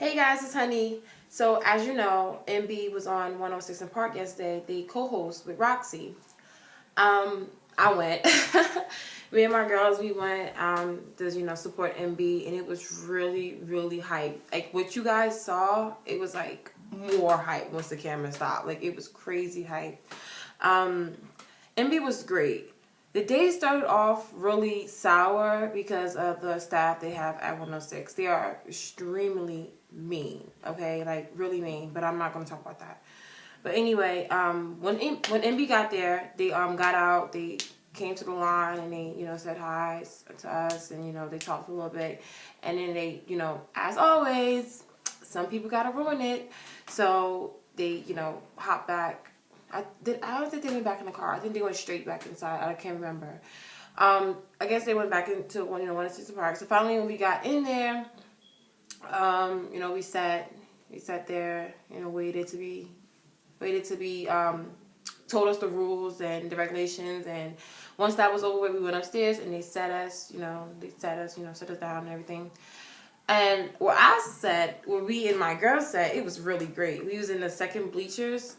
Hey guys, it's Honey. So as you know, MB was on 106 in Park yesterday, the co-host with Roxy. I went. Me and my girls, we went to support MB, and it was really hype. Like what you guys saw, it was like more hype once the camera stopped. Like it was crazy hype. MB was great. The day started off really sour because of the staff they have at 106. They are extremely mean, okay? Like, really mean, but I'm not going to talk about that. But anyway, when MB got there, they got out, they came to the line, and they, said hi to us, and, they talked a little bit. And then they, as always, some people got to ruin it. So they, hopped back. I don't think they went back in the car. I think they went straight back inside. I can't remember. I guess they went back into one of the parks. So finally, when we got in there, we sat there, waited to be told us the rules and the regulations. And once that was over, we went upstairs and they set us down and everything. And where we and my girls sat, it was really great. We was in the second bleachers,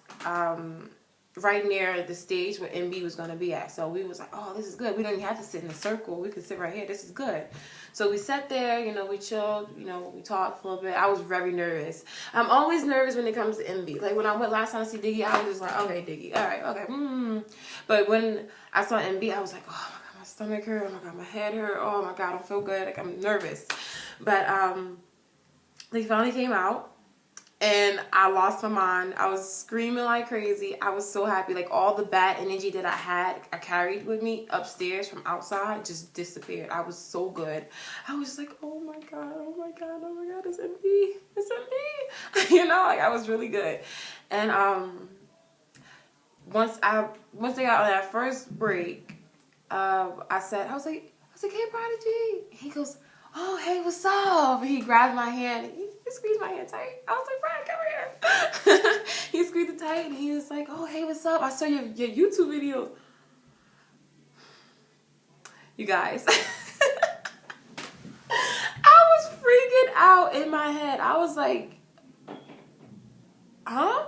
right near the stage where MB was going to be at. So we was like, oh, this is good. We don't even have to sit in a circle. We could sit right here. This is good. So we sat there, we chilled, we talked a little bit. I was very nervous. I'm always nervous when it comes to MB. Like when I went last time to see Diggy, I was just like, okay, Diggy, all right, okay. But when I saw MB, I was like, oh my God, my stomach hurt. Oh my God, my head hurt. Oh my God, I don't feel good. Like I'm nervous. But they finally came out. And I lost my mind. I was screaming like crazy. I was so happy. Like all the bad energy that I carried with me upstairs from outside just disappeared. I was so good. I was just like, oh my God, oh my God, oh my God, it's MB. It's MB. Like I was really good. And once they got on that first break, I was like, hey Prodigy. He goes, oh, hey, what's up? And he grabbed my hand. And he squeezed my hand tight. I was like, Brad, come here. He squeezed it tight, and he was like, oh, hey, what's up? I saw your YouTube videos. You guys. I was freaking out in my head. I was like, huh?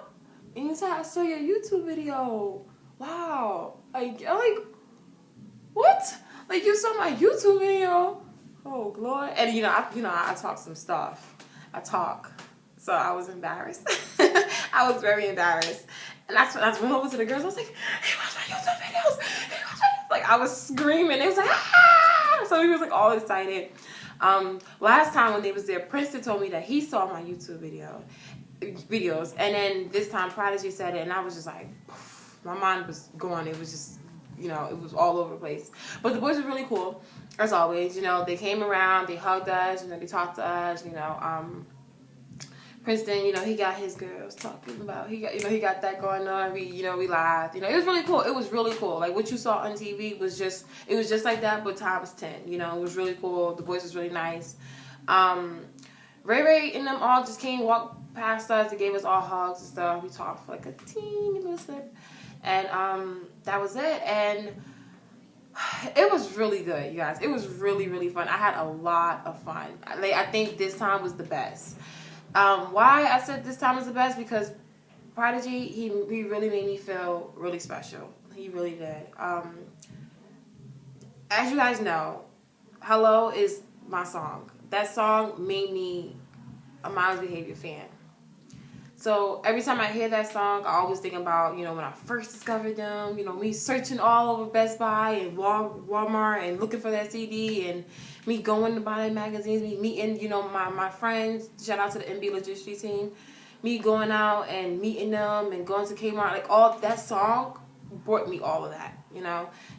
And he said, I saw your YouTube video. Wow. Like, what? Like, you saw my YouTube video? Oh, Lord. And, I talk some stuff. I talk. So I was embarrassed. I was very embarrassed. And that's when I went over to the girls. I was like, hey, watch my YouTube videos. Hey, watch my... Like, I was screaming. It was like, ah! So he was, like, all excited. Last time when they was there, Princeton told me that he saw my YouTube videos. And then this time, Prodigy said it. And I was just like, poof, my mind was gone. It was just... it was all over the place. But the boys were really cool, as always. They came around, they hugged us, they talked to us, Princeton, he got his girls talking about, he got that going on. We laughed. It was really cool. It was really cool. Like what you saw on TV was just like that, but times 10. It was really cool. The boys was really nice. Ray and them all just walked past us. They gave us all hugs and stuff. We talked for like a teeny little sip. And that was it. And it was really good, you guys. It was really fun. I had a lot of fun. I think this time was the best. Why I said this time was the best? Because Prodigy, he really made me feel really special. He really did. As you guys know, Hello is my song. That song made me a Miles Behavior fan. So every time I hear that song, I always think about, when I first discovered them, me searching all over Best Buy and Walmart and looking for that CD, and me going to buy magazines, me meeting, my friends, shout out to the MB Logistics team, me going out and meeting them and going to Kmart, like all that song brought me all of that,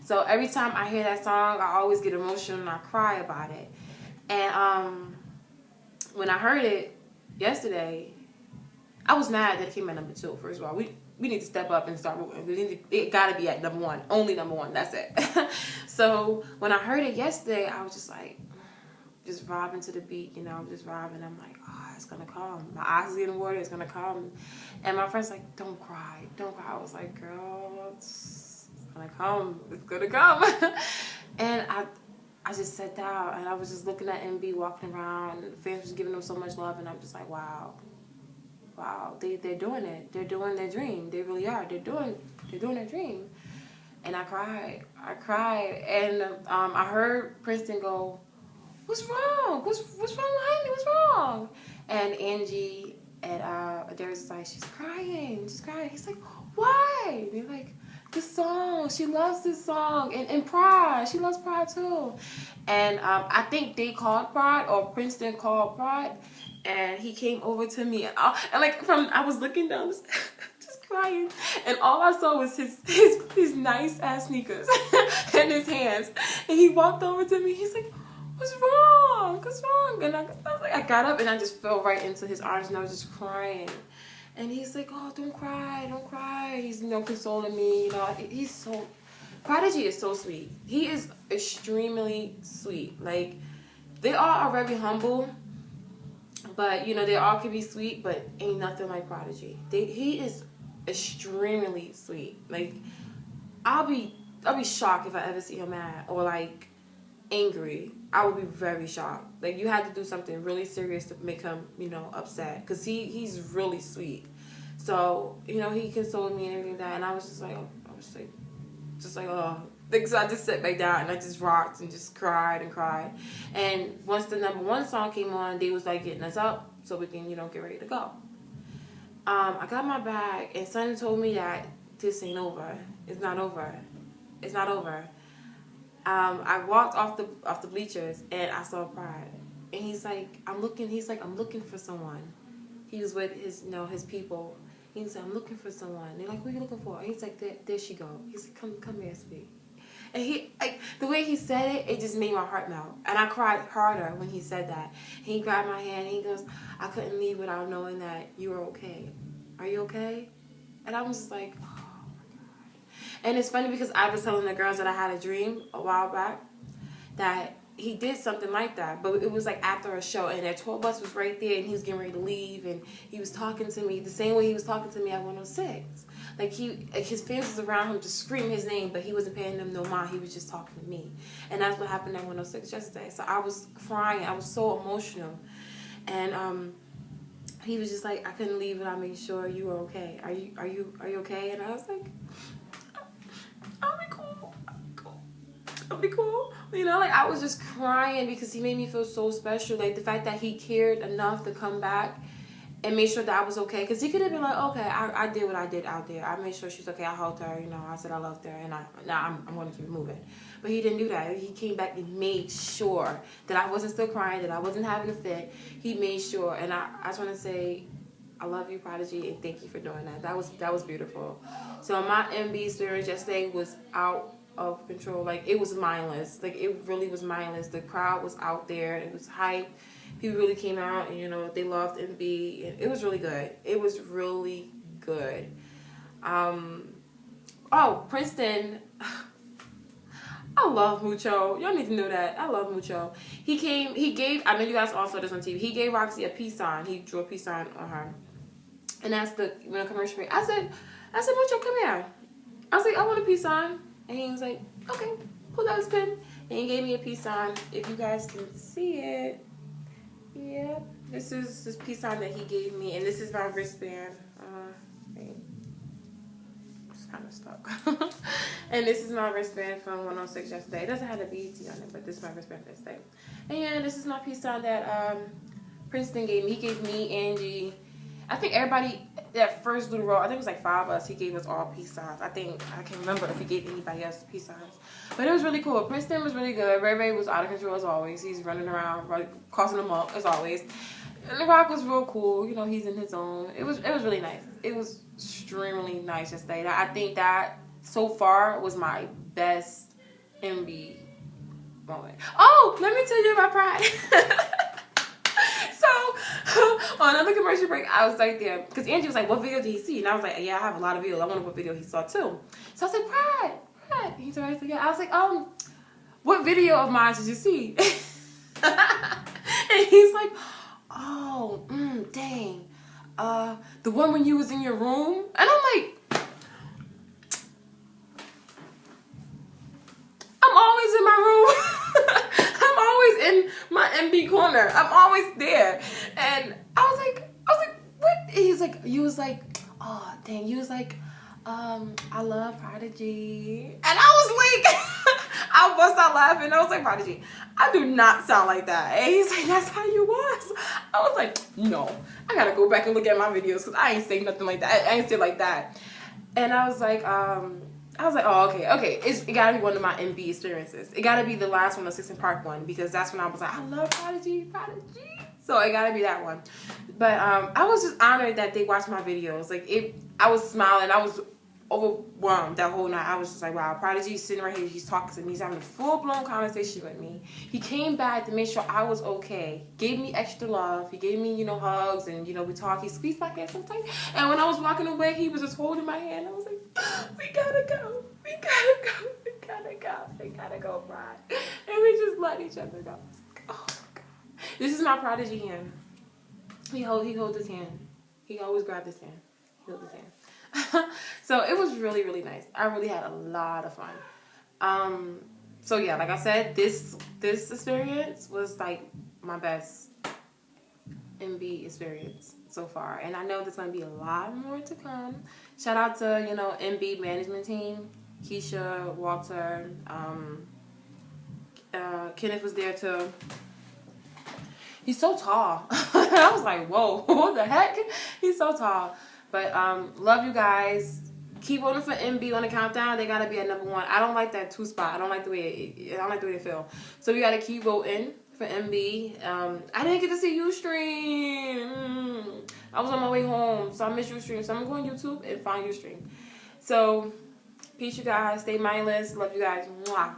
So every time I hear that song, I always get emotional and I cry about it. And when I heard it yesterday, I was mad that it came at number 2. First of all, we need to step up and start moving. It got to be at number 1. Only number 1. That's it. So when I heard it yesterday, I was just like, just vibing to the beat, just vibing. I'm like, oh, it's going to come. My eyes are getting watery. It's going to come. And my friend's like, don't cry. Don't cry. I was like, girl, it's going to come. It's going to come. And I just sat down and I was just looking at MB walking around, and the fans was giving them so much love, and I'm just like, wow, they're doing it. They're doing their dream. They really are. They're doing their dream. And I cried, and I heard Princeton go, "What's wrong? What's wrong with Hunnii? What's wrong?" And Angie and Darius is like, she's crying. He's like, why? And they're like, the song. She loves this song, and Pride. She loves Pride too. And I think they called Pride, or Princeton called Pride, and he came over to me, and I was looking down. Just crying, and all I saw was his nice ass sneakers in his hands, and he walked over to me. He's like, "What's wrong? What's wrong?" And I was like, I got up and I just fell right into his arms, and I was just crying. And he's like, "Oh, don't cry." He's consoling me. He's so Prodigy is so sweet. He is extremely sweet. Like, they all are very humble. But, they all can be sweet, but ain't nothing like Prodigy. He is extremely sweet. Like, I'll be shocked if I ever see him mad or, like, angry. I would be very shocked. Like, you had to do something really serious to make him, upset. Because he's really sweet. So, he consoled me and everything like that. And I was just like, oh. So I just sat back down and I just rocked and just cried and cried. And once the number 1 song came on, they was like getting us up so we can, get ready to go. I got my bag and Sonny told me that this ain't over. It's not over. It's not over. I walked off the bleachers and I saw Pride. And he's like, I'm looking for someone. He was with his people. He said, I'm looking for someone. They're like, who are you looking for? And he's like, there she go. He's like, come here, sweet. And the way he said it, it just made my heart melt. And I cried harder when he said that. He grabbed my hand and he goes, I couldn't leave without knowing that you were okay. Are you okay? And I was just like, oh my God. And it's funny because I was telling the girls that I had a dream a while back that he did something like that, but it was like after a show, and their tour bus was right there, and he was getting ready to leave, and he was talking to me the same way he was talking to me at 106. Like his fans was around him just screaming his name, but he wasn't paying them no mind. He was just talking to me, and that's what happened at 106 yesterday. So I was crying. I was so emotional, and he was just like, I couldn't leave without making sure you were okay. Are you okay? And I was like, I'll be cool. I'll be cool. I was just crying because he made me feel so special. Like, the fact that he cared enough to come back and make sure that I was okay. Because he could have been like, okay, I did what I did out there. I made sure she's okay. I hugged her. I said I loved her. And I'm going to keep moving. But he didn't do that. He came back and made sure that I wasn't still crying, that I wasn't having a fit. He made sure. And I just want to say, I love you, Prodigy, and thank you for doing that. That was beautiful. So my MB experience yesterday was out of control. Like, it was mindless. Like, it really was mindless. The crowd was out there. It was hype. People really came out and they loved MB. And it was really good. It was really good. Princeton. I love Mucho. Y'all need to know that. I love Mucho. He gave, I know you guys all saw this on TV. He gave Roxy a peace sign. He drew a peace sign on her. And that's the commercial break. I said, Mucho, come here. I was like, I want a peace sign. And he was like, okay, pull out his pen. And he gave me a peace sign. If you guys can see it. Yeah. This is this peace sign that he gave me. And this is my wristband. It's kind of stuck. And this is my wristband from 106 yesterday. It doesn't have a BET on it, but this is my wristband for yesterday. And yeah, this is my peace sign that Princeton gave me. He gave me, Angie. I think everybody, that first little row, I think it was like 5 of us, he gave us all peace signs. I can't remember if he gave anybody else peace signs. But it was really cool. Princeton was really good. Ray Ray was out of control as always. He's running around, causing them up as always. And The Rock was real cool. He's in his own. It was really nice. It was extremely nice yesterday. I think that so far was my best MB moment. Oh, let me tell you about Pride. On another commercial break, I was right there because Angie was like, what video did he see? And I was like, yeah, I have a lot of videos. I wonder what video he saw too. So I said, Pride. He told me, yeah. I was like, what video of mine did you see? And he's like, oh, dang. The one when you was in your room? And I'm like, I'm always in my room. And I was like, what? And he was like, you was like, oh dang, you was like, I love Prodigy. And I was like, I bust out laughing. I was like, Prodigy, I do not sound like that. And he's like, that's how you was. I was like, no, I gotta go back and look at my videos because I ain't say nothing like that. I ain't say like that. And I was like, oh, okay. It gotta be one of my MB experiences. It gotta be the last one, the 6 Park one, because that's when I was like, I love Prodigy. So it gotta be that one. But I was just honored that they watched my videos. Like I was smiling. I was overwhelmed that whole night. I was just like, wow, Prodigy's sitting right here. He's talking to me. He's having a full-blown conversation with me. He came back to make sure I was okay. Gave me extra love. He gave me, hugs, and, we talked. He squeezed my hand so tight. And when I was walking away, he was just holding my hand. I was like, we gotta go. We gotta go, Pride. And we just let each other go. I was like, oh, my God. This is my Prodigy hand. He holds his hand. He always grabbed his hand. He held his hand. So it was really, really nice. I really had a lot of fun. So yeah, like I said, this experience was like my best MB experience so far. And I know there's going to be a lot more to come. Shout out to, MB management team. Keisha, Walter, Kenneth was there too. He's so tall. I was like, whoa, what the heck? He's so tall. But love you guys. Keep voting for MB on the countdown. They gotta be at number 1. I don't like that 2 spot. I don't like the way it feel. So we gotta keep voting for MB. I didn't get to see Ustream. I was on my way home, so I missed Ustream. So I'm going to YouTube and find Ustream. So peace, you guys. Stay mindless. Love you guys. Mwah.